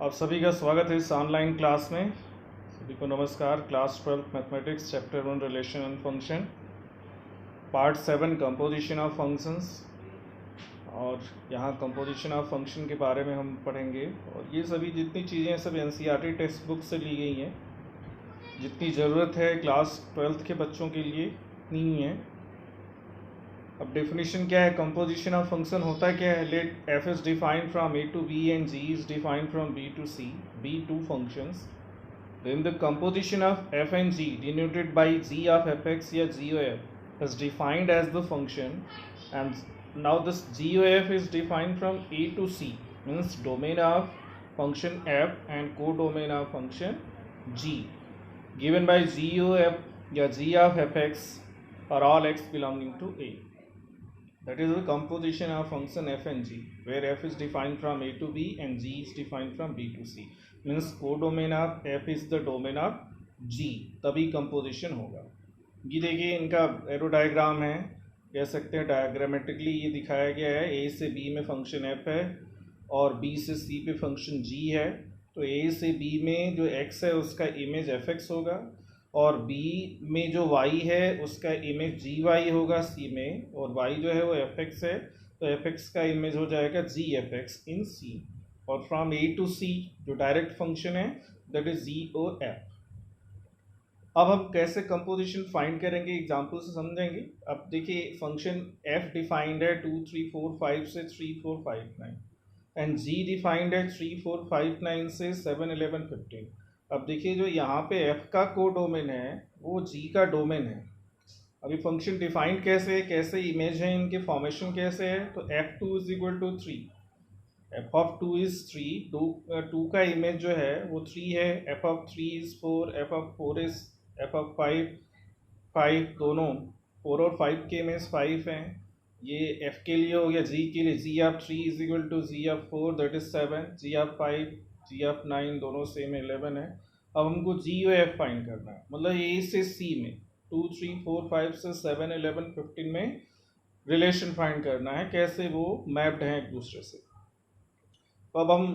आप सभी का स्वागत है इस ऑनलाइन क्लास में। सभी को नमस्कार। Class 12 mathematics chapter 1 relation and function part 7 composition of functions. और यहाँ कंपोजिशन ऑफ फंक्शन के बारे में हम पढ़ेंगे। और ये सभी जितनी चीज़ें हैं सब एनसीईआरटी टेक्स्ट बुक से ली गई हैं। जितनी ज़रूरत है क्लास 12 के बच्चों के लिए इतनी ही है। अब डेफिनेशन क्या है? कंपोजिशन ऑफ फंक्शन होता क्या है? Let F is defined from A to B and G is defined from B to C, be two functions. Then the composition of f and g denoted by g of fx या GOF is defined as the function, and now this GOF is defined from a to c, means domain of function f and codomain of function g given by GOF या g of fx for all x belonging to a. That is the composition of function f and g, where f is defined from a to b and g is defined from b to c. Means codomain of f is the domain of g, तभी composition होगा। ये देखिए इनका arrow diagram है, कह सकते हैं diagrammatically ये दिखाया गया है। a से b में फंक्शन f है और b से c पे फंक्शन g है। तो a से b में जो x है उसका इमेज fx होगा और b में जो y है उसका इमेज gy होगा c में, और y जो है वो fx है तो fx का इमेज हो जाएगा gfx इन c। और फ्रॉम a टू c जो डायरेक्ट फंक्शन है दैट इज GOF। अब हम कैसे कंपोजिशन फाइंड करेंगे एग्जांपल से समझेंगे। अब देखिए फंक्शन f डिफाइंड है 2 3 4 5 से 3 4 5 9 एंड g डिफाइंड है 3 4 5 9 से 7 11 15। अब देखिए जो यहाँ पे f का कोडोमेन है वो g का डोमेन है। अभी फंक्शन डिफाइंड कैसे है, कैसे इमेज है, इनके फॉर्मेशन कैसे है। तो f2 is equal to 3, f of 2 is 3, 2 का इमेज जो है वो 3 है, f of 3 is 4, f of 4 is f of 5, दोनों 4 और 5 के इमेज 5 हैं। ये f के लिए हो गया। g के लिए g of 3 is equal to g of 4 that is 7, g of 5 g of 9 दोनों सेम 11 है। अब हमको GOF फाइंड करना है, मतलब a से c में 2 3 4 5 से 7 11 15 में रिलेशन फाइंड करना है, कैसे वो मैप्ड हैं एक दूसरे से। तो अब हम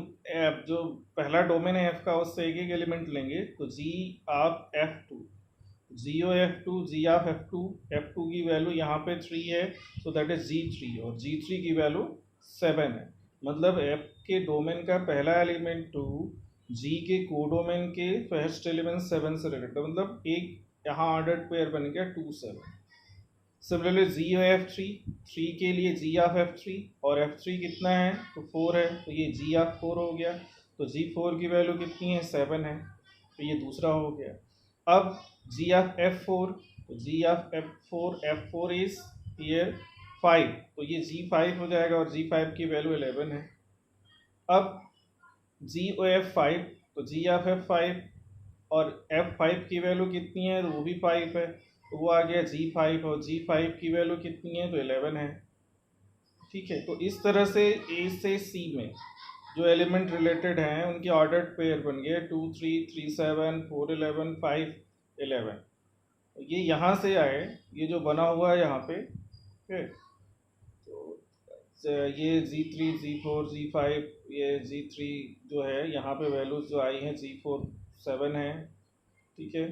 जो पहला डोमेन है f का उससे एक एक एलिमेंट लेंगे। तो g of f2, GOF2 g of f2 की वैल्यू यहाँ पे 3 है सो दैट इज g3, और g3 की वैल्यू 7 है। मतलब f के डोमेन का पहला एलिमेंट 2, g के कोडोमेन के फर्स्ट एलिमेंट 7 से रिलेटेड, मतलब एक यहाँ ऑर्डर्ड पेयर बन गया 2 7। सिमिलरली GOF3, 3 के लिए g ऑफ f3, और f3 कितना है तो 4 है तो ये g ऑफ 4 हो गया। तो g4 की वैल्यू कितनी है 7 है, तो ये दूसरा हो गया। अब g ऑफ f4, तो g of f4 is here 5, तो ये g5 हो जाएगा और g5 की वैल्यू 11 है। अब GOF5, तो g ऑफ f5 और f5 की वैल्यू कितनी है तो वो भी 5 है, तो वो आ गया g5, और g5 की वैल्यू कितनी है तो 11 है। ठीक है, तो इस तरह से a से c में जो एलिमेंट रिलेटेड हैं उनके ऑर्डर्ड पेयर बन गए 2 3 3 7 4 11 5 11। ये यहाँ से आए, ये जो बना हुआ है यहाँ पे, ठीक है। तो ये g3 g4 g5, ये g3 जो है यहाँ पे वैल्यूज जो आई हैं g4 7 है, ठीक है।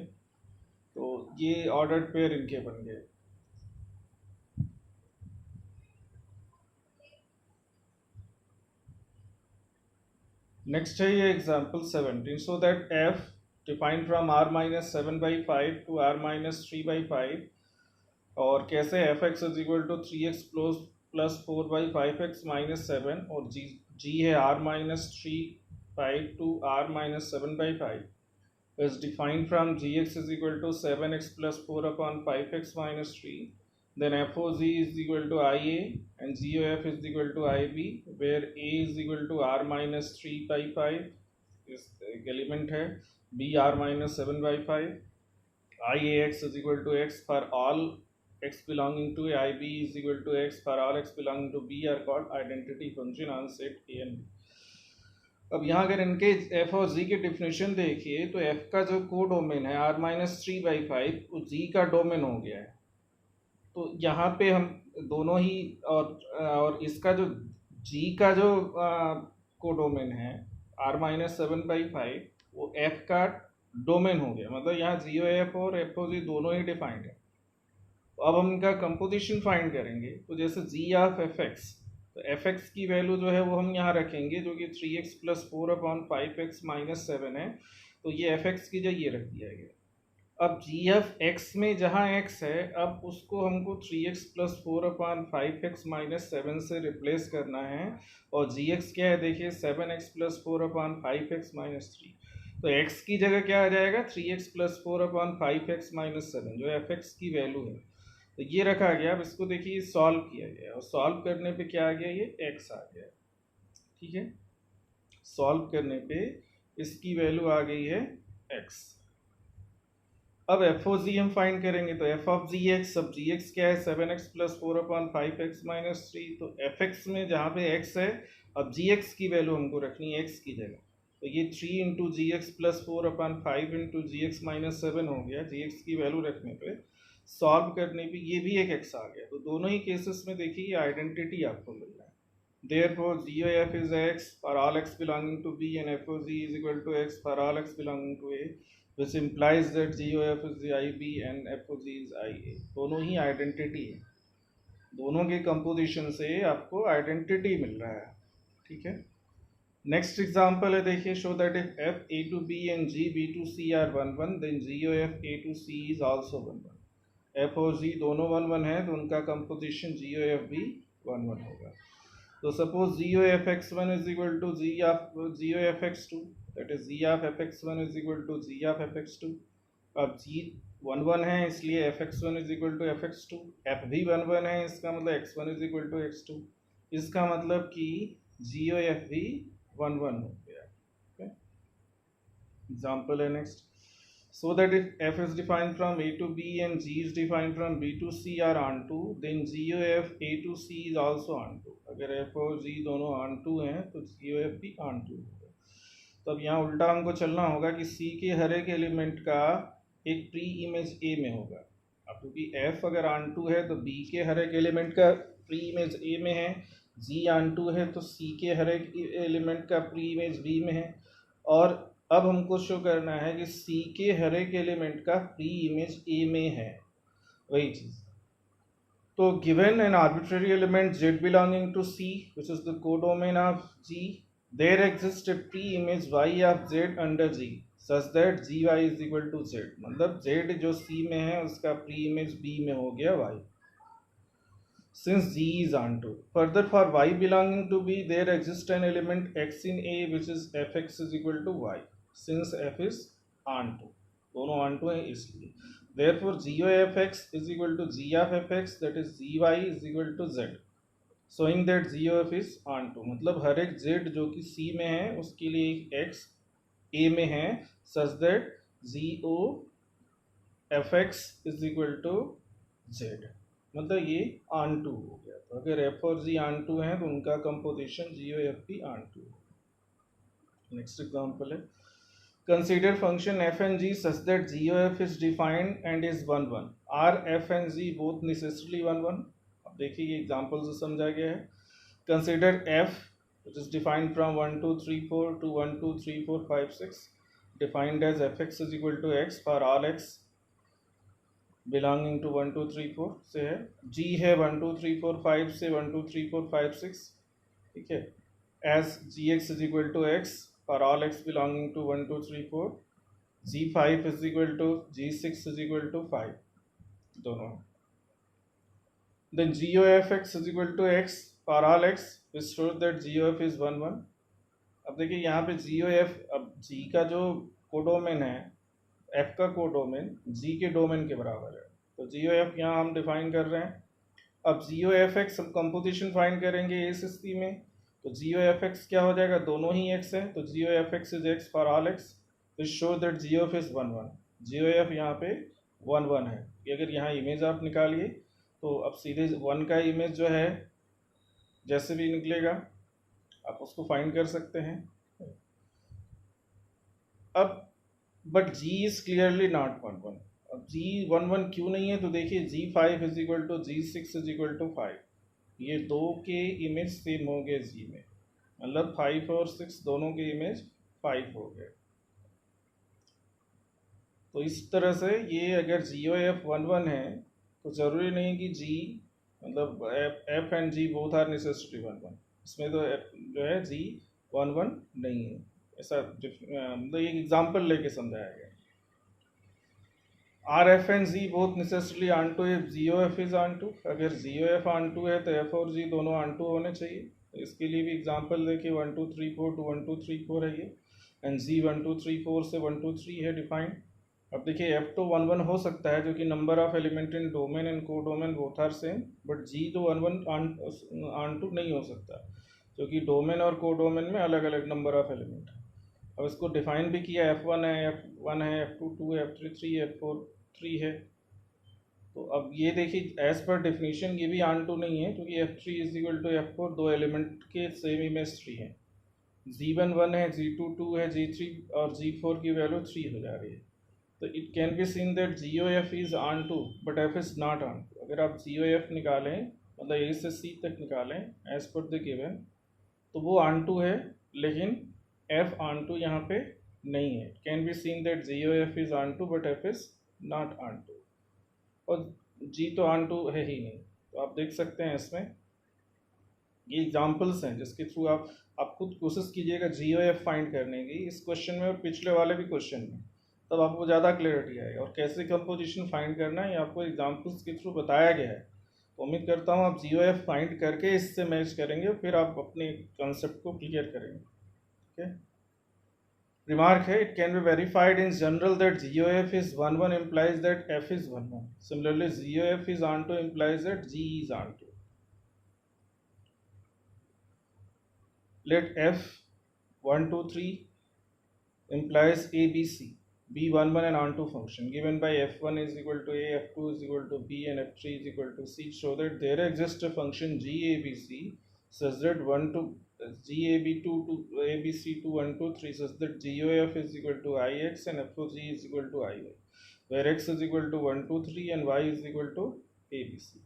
तो ये ऑर्डर्ड पेयर इनके बन गए। नेक्स्ट है ये example 17। So that f defined from r minus 7/5 to r minus 3/5, और कैसे fx is equal to 3x plus 4/5x minus 7, और g है r minus 3/5 to r minus 7/5 is defined from gx is equal to 7x plus 4 upon 5x minus 3. Then f of g is equal to ia and GOF is equal to ib, where a is equal to r minus 3/5 is element है, b r minus 7/5, iax is equal to x for all x belonging to a, ib is equal to x for all x belonging to b are called identity function on set a and b. अब यहाँ अगर इनके f और g के definition देखिए तो f का जो कोडोमेन है r माइनस 3/5 वो g का डोमेन हो गया है। तो यहाँ पे हम दोनों ही और इसका जो g का जो कोडोमेन है r माइनस 7/5 वो f का डोमेन हो गया, मतलब यहाँ जीओ एफ और एफ ओ जी दोनों ही डिफाइंड है। तो अब हम इनका कंपोजिशन फाइंड करेंगे, तो जैसे जी ऑफ एफ एक्स, तो एफ एक्स की वैल्यू जो है वो हम यहाँ रखेंगे जो कि 3x + 4/5x - 7 है, तो ये एफ एक्स की जगह ये रख दिया गया। अब जी एफ एक्स में जहाँ x है, अब उसको हमको 3x + 4/5x - 7 से रिप्लेस करना है, और जी एक्स क्या है देखिए 7x + 4/5x - 3, तो x की जगह क्या आ जाएगा 3x + 4/5x - 7 जो एफ एक्स की वैल्यू है, तो ये रखा गया। अब इसको देखिए सॉल्व किया गया, और सॉल्व करने पे क्या आ गया, ये x आ गया, ठीक है। सॉल्व करने पे इसकी वैल्यू आ गई है x। अब एफ ओ जी हम फाइंड करेंगे, तो एफ ऑफ जी एक्स, अब जी एक्स क्या है 7x + 4/5x - 3, तो एफ एक्स में जहाँ पे x है, अब जी एक्स की वैल्यू हमको रखनी है x की जगह, तो ये 3 × gx + 4/5 × gx - 7 हो गया। जी एक्स की वैल्यू रखने पे सॉल्व करने पे ये भी एक x आ गया, तो दोनों ही केसेस में देखिए ये आइडेंटिटी आपको मिल रहा है। Therefore, GOF is x for all x belonging to B and FOG is equal to x for all x belonging to A, which implies that GOF is the IB and FOG is IA। दोनों ही identity है, दोनों के composition से आपको identity मिल रहा है, ठीक है। नेक्स्ट एग्जांपल है देखिए, show that if F A to B and G B to C are 1 1 then GOF A to C is also 1 1। F और G दोनों 1 1 है, तो उनका कंपोजिशन GOF भी 1 1 होगा। तो suppose GOF(x1) is equal to GOF(x2), that is G of fx1 is equal to G of fx2। अब G 1 1 है, इसलिए fx1 is equal to fx2, f भी 1 1 है, इसका मतलब x1 is equal to x2, इसका मतलब कि GOF भी 1 1 हो गया। एग्जाम्पल है next, so that if f is defined from A to B and G is defined from B to C are onto, then GOF A to C is also onto। अगर f और G दोनों onto हैं तो GOF भी onto होगा। तो अब यहाँ उल्टा हमको चलना होगा कि C के हर एक एलिमेंट का एक प्री इमेज A में होगा। अब क्योंकि f अगर onto है तो B के हर एक एलिमेंट का प्री इमेज A में है, G onto है तो C के हर एक एलिमेंट का प्री इमेज B में है, और अब हमको शो करना है कि C के हर एक एलिमेंट का प्री इमेज A में है, वही चीज। तो given an arbitrary element Z belonging to C which is the codomain of G, there exists a pre image Y of Z under G such that GY is equal to Z, मतलब Z जो C में है उसका pre image B में हो गया Y, since G is onto। Further, for Y belonging to B, there exists an element X in A which is fx is equal to Y, since f is onto, दोनों onto है इसलिए। Therefore, GOFX is equal to G of fx, that is GY is equal to Z, showing that GOF is onto, मतलब हर एक Z जो कि C में है उसके लिए एक X A में है, such that GOFX is equal to Z, मतलब ये ऑन टू हो गया। तो अगर एफ और जी ऑन टू हैं तो उनका कंपोजिशन GOF भी ऑन टू। नेक्स्ट एग्जांपल है, consider function f and g such that GOF is defined and is 1 1, are f and g both necessarily 1 1। अब देखिए ये एग्जांपल से समझा गया है। Consider f which is defined from 1 2 3 4 to 1 2 3 4 5 6 defined as fx is equal to x for all x belonging to 1 2 3 4 से है, G है 1 2 3 4 5 से 1 2 3 4 5 6, ठीक है। As Gx is equal to x for all x belonging to 1 2 3 4, G5 is equal to G6 is equal to 5 दोनों। Then GOFX is equal to x for all x which shows that GOF is 1 1। अब देखिए यहाँ पे GOF, अब G का जो codomain है, f का कोडोमेन G के डोमेन के बराबर है, तो GOF यहाँ हम डिफाइन कर रहे हैं। अब GOFX हम कंपोजिशन फाइंड करेंगे इस स्थिति में, तो GOFX क्या हो जाएगा, दोनों ही x है, तो GOFX is x for all x which show that GOF is 1 1। GOF यहाँ पे 1 1 है, अगर यहाँ इमेज आप निकालिए तो अब सीधे 1 का इमेज जो है जैसे भी निकलेगा आप उसको फाइंड कर सकते हैं। अब but G is clearly not 1 1। अब G 1 1 क्यों नहीं है, तो देखिए G5 is equal to G6 is equal to 5, ये दो के इमेज सेम हो गए G में, मतलब 5 और 6 दोनों की इमेज 5 हो गए। तो इस तरह से ये अगर GOF11 है तो ज़रूरी नहीं कि G मतलब F and G both are necessary 11, इसमें तो जो है G11 नहीं है। ऐसा मतलब एक एग्जांपल लेके समझाया गया। Are F and G both necessarily onto if GOF is onto. अगर GOF ऑन टू है तो F और G दोनों ऑन टू होने चाहिए। तो इसके लिए भी एग्जांपल देखिए 1 2 3 4 to 1 2 3 4 है ये, एंड G 1 2 3 4 से 1 2 3 है डिफाइंड। अब देखिए F तो 1 1 हो सकता है, जो कि number of element in domain and codomain both are same, but G तो 1 1 ऑन टू नहीं हो सकता, क्योंकि डोमेन और को डोमेन में अलग अलग नंबर ऑफ एलिमेंट है। अब इसको डिफाइन भी किया, F1 है, F1 है, F2 2 है, F3 3 है, F4 3 है। तो अब ये देखिए एज पर डेफिनेशन ये भी ऑन टू नहीं है, क्योंकि F3 is equal to F4 दो एलिमेंट के सेम इमेज 3 है। G1 1 है, G2 2 है, G3 और G4 की वैल्यू 3 हो जा रही है। तो it can be seen that GOF is onto but F is not onto. अगर आप GOF निकालें, मतलब A से C तक निकालें एज पर द गिवन, तो वो ऑन टू है, लेकिन F ऑन टू यहाँ पे नहीं है। Can be seen that GOF is onto but F is not onto, और G तो ऑन टू है ही नहीं। तो आप देख सकते हैं इसमें ये एग्जांपल्स हैं जिसके थ्रू आप खुद कोशिश कीजिएगा GOF फाइंड करने की, इस क्वेश्चन में और पिछले वाले भी क्वेश्चन में, तब आपको ज़्यादा क्लियरिटी आएगा। और कैसे कंपोजिशन फाइंड करना है ये आपको एग्जांपल्स के थ्रू बताया गया है। तो उम्मीद करता हूँ आप GOF फाइंड करके इससे मैच करेंगे, फिर आप अपने कॉन्सेप्ट को क्लियर करेंगे। ओके, remark है, it can be verified in general that GOF is 1 1 implies that F is 1 1. Similarly, GOF is onto implies that G is onto. Let F 1 2 3 implies ABC be 1 1 and onto function given by F1 is equal to A, F2 is equal to B, and F3 is equal to C, so that there exists a function GABC such that 1 to GAB2 to ABC2 1 2 3 such that GOF is equal to IX and FOG is equal to IY, where X is equal to 1 2 3 and Y is equal to ABC.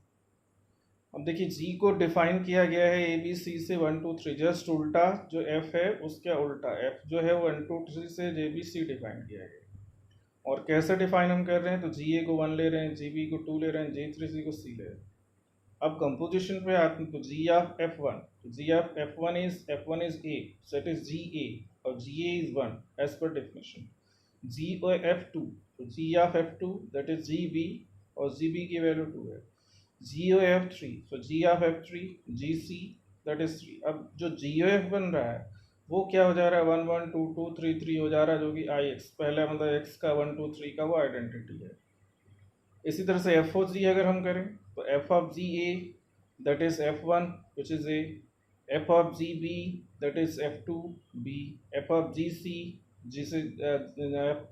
अब देखिए G को define किया गया है ABC से 1 2 3, just उल्टा जो F है उसके उल्टा F जो है वो 1 2 3 से JBC डिफाइन किया गया है। और कैसे डिफाइन हम कर रहे हैं, तो GA को 1 ले रहे हैं, GB को 2 ले रहे हैं, G3C को C ले रहे हैं। अब कंपोजिशन पे आते हैं, तो G ऑफ F1, तो G of F1 is A, so it is GA, और GA is 1 as per definition। G और F2, तो G of F2 that is GB, और GB की वैल्यू 2 है। G O F3, so G of F3 GC that is 3। अब जो GOF बन रहा है वो क्या हो जा रहा है, 1 1 2 2 3 3 हो जा रहा है, जो कि IX पहले मतलब X का 1 2 3 का वो आइडेंटिटी है। इसी तरह से F of G अगर हम करें, तो F of GA that is F1 which is A, F of GB that is F2 B, F of GC जिसे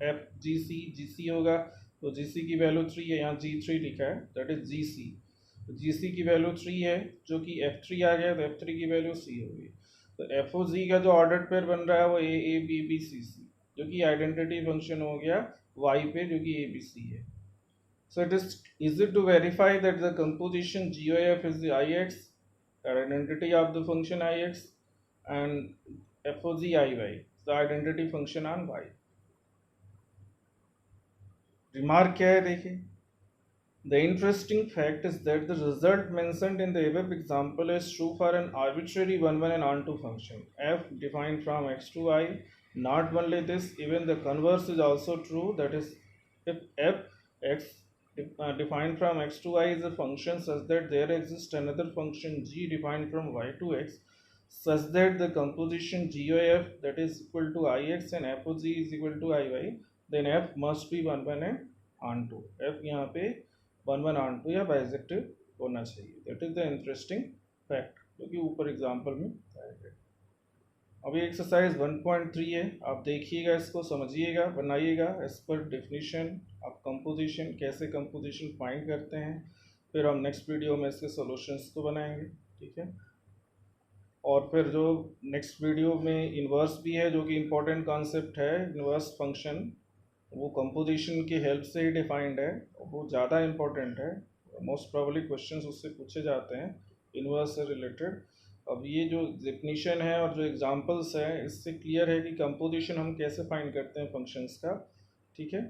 F GC GC होगा, तो GC की वैल्यू 3 है, यहाँ G3 लिखा है that is GC, तो GC की वैल्यू 3 है, जो कि F3 आ गया, तो F3 की वैल्यू C होगी। तो FOG का जो ऑर्डर पेयर बन रहा है वो AABBCC, जो कि आइडेंटिटी फंक्शन हो गया Y पे, जो कि ABC है। So it is easy to verify that the composition GOF is the IX, identity of the function IX, and FOG IY, the identity function on Y। Remark क्या है देखिए, the interesting fact is that the result mentioned in the above example is true for an arbitrary 1 1 and onto function f defined from x to I. Not only this, even the converse is also true, that is, if f x defined from x to I is a function such that there exists another function g defined from y to x such that the composition GOF that is equal to IX and FOG is equal to IY, then f must be 1 1 and onto। f यहाँ पे 1 1 onto या bijective होना चाहिए। That is the interesting fact, जो कि ऊपर example में आया गया। अभी एक्सरसाइज 1.3 है, आप देखिएगा, इसको समझिएगा, बनाइएगा एज पर डेफिनेशन। आप कंपोजिशन कैसे कंपोजिशन फाइंड करते हैं, फिर हम नेक्स्ट वीडियो में इसके सॉल्यूशंस को बनाएंगे, ठीक है। और फिर जो नेक्स्ट वीडियो में इन्वर्स भी है, जो कि इम्पोर्टेंट कॉन्सेप्ट है, इन्वर्स फंक्शन, वो कंपोजिशन की हेल्प से ही डिफाइंड है, वो ज़्यादा इम्पोर्टेंट है। मोस्ट प्रॉब्ली क्वेश्चंस उससे पूछे जाते हैं इन्वर्स से रिलेटेड। अब ये जो डेफिनीशन है और जो एग्जांपल्स है, इससे क्लियर है कि कंपोजिशन हम कैसे फाइंड करते हैं फंक्शंस का। ठीक है,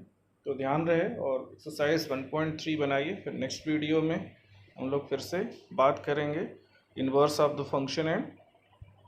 तो ध्यान रहे और एक्सरसाइज 1.3 बनाइए। फिर नेक्स्ट वीडियो में हम लोग फिर से बात करेंगे inverse of the function and